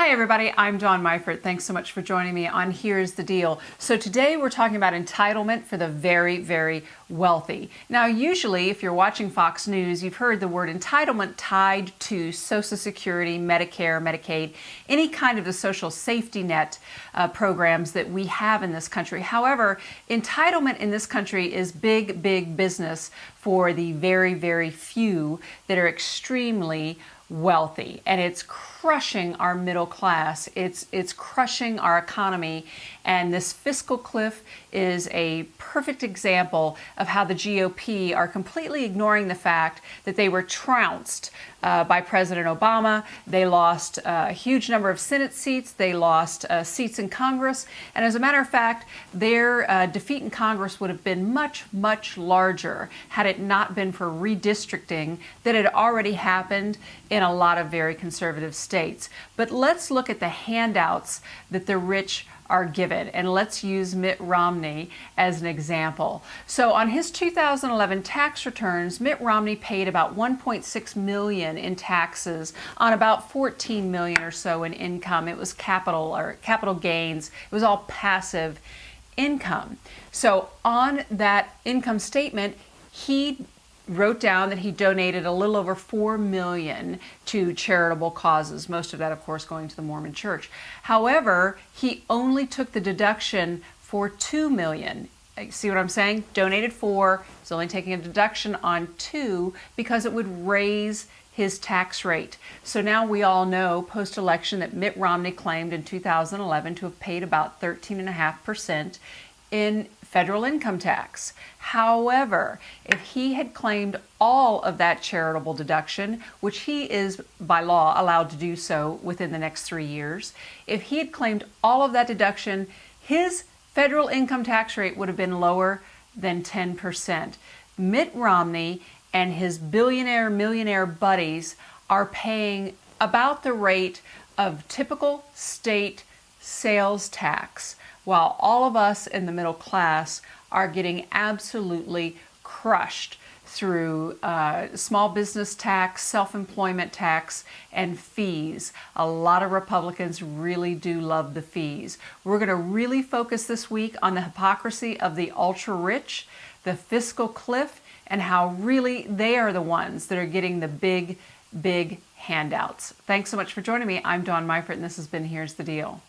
Hi everybody, I'm Dawn Meifert. Thanks so much for joining me on Here's the Deal. So today we're talking about entitlement for the very, very wealthy. Now usually if you're watching Fox News, you've heard the word entitlement tied to Social Security, Medicare, Medicaid, any kind of the social safety net programs that we have in this country. However, entitlement in this country is big, big business for the very, very few that are extremely wealthy, and it's crushing our middle class. It's crushing our economy, and this fiscal cliff is a perfect example of how the GOP are completely ignoring the fact that they were trounced by President Obama. They lost a huge number of Senate seats. They lost seats in Congress, and as a matter of fact, their defeat in Congress would have been much, much larger had it not been for redistricting that had already happened in a lot of very conservative states. But let's look at the handouts that the rich are given, and let's use Mitt Romney as an example. So on his 2011 tax returns, Mitt Romney paid about $1.6 million in taxes on about $14 million or so in income. It was capital gains. It was all passive income. So on that income statement, he wrote down that he donated a little over $4 million to charitable causes, most of that, of course, going to the Mormon Church. However, he only took the deduction for $2 million. See what I'm saying? Donated 4, he's only taking a deduction on 2 because it would raise his tax rate. So now we all know post-election that Mitt Romney claimed in 2011 to have paid about 13.5% in federal income tax. However, if he had claimed all of that charitable deduction, which he is by law allowed to do so within the next 3 years, if he had claimed all of that deduction, his federal income tax rate would have been lower than 10%. Mitt Romney and his billionaire, millionaire buddies are paying about the rate of typical state sales tax, while all of us in the middle class are getting absolutely crushed through small business tax, self-employment tax, and fees. A lot of Republicans really do love the fees. We're going to really focus this week on the hypocrisy of the ultra-rich, the fiscal cliff, and how really they are the ones that are getting the big, big handouts. Thanks so much for joining me. I'm Dawn Meifert, and this has been Here's the Deal.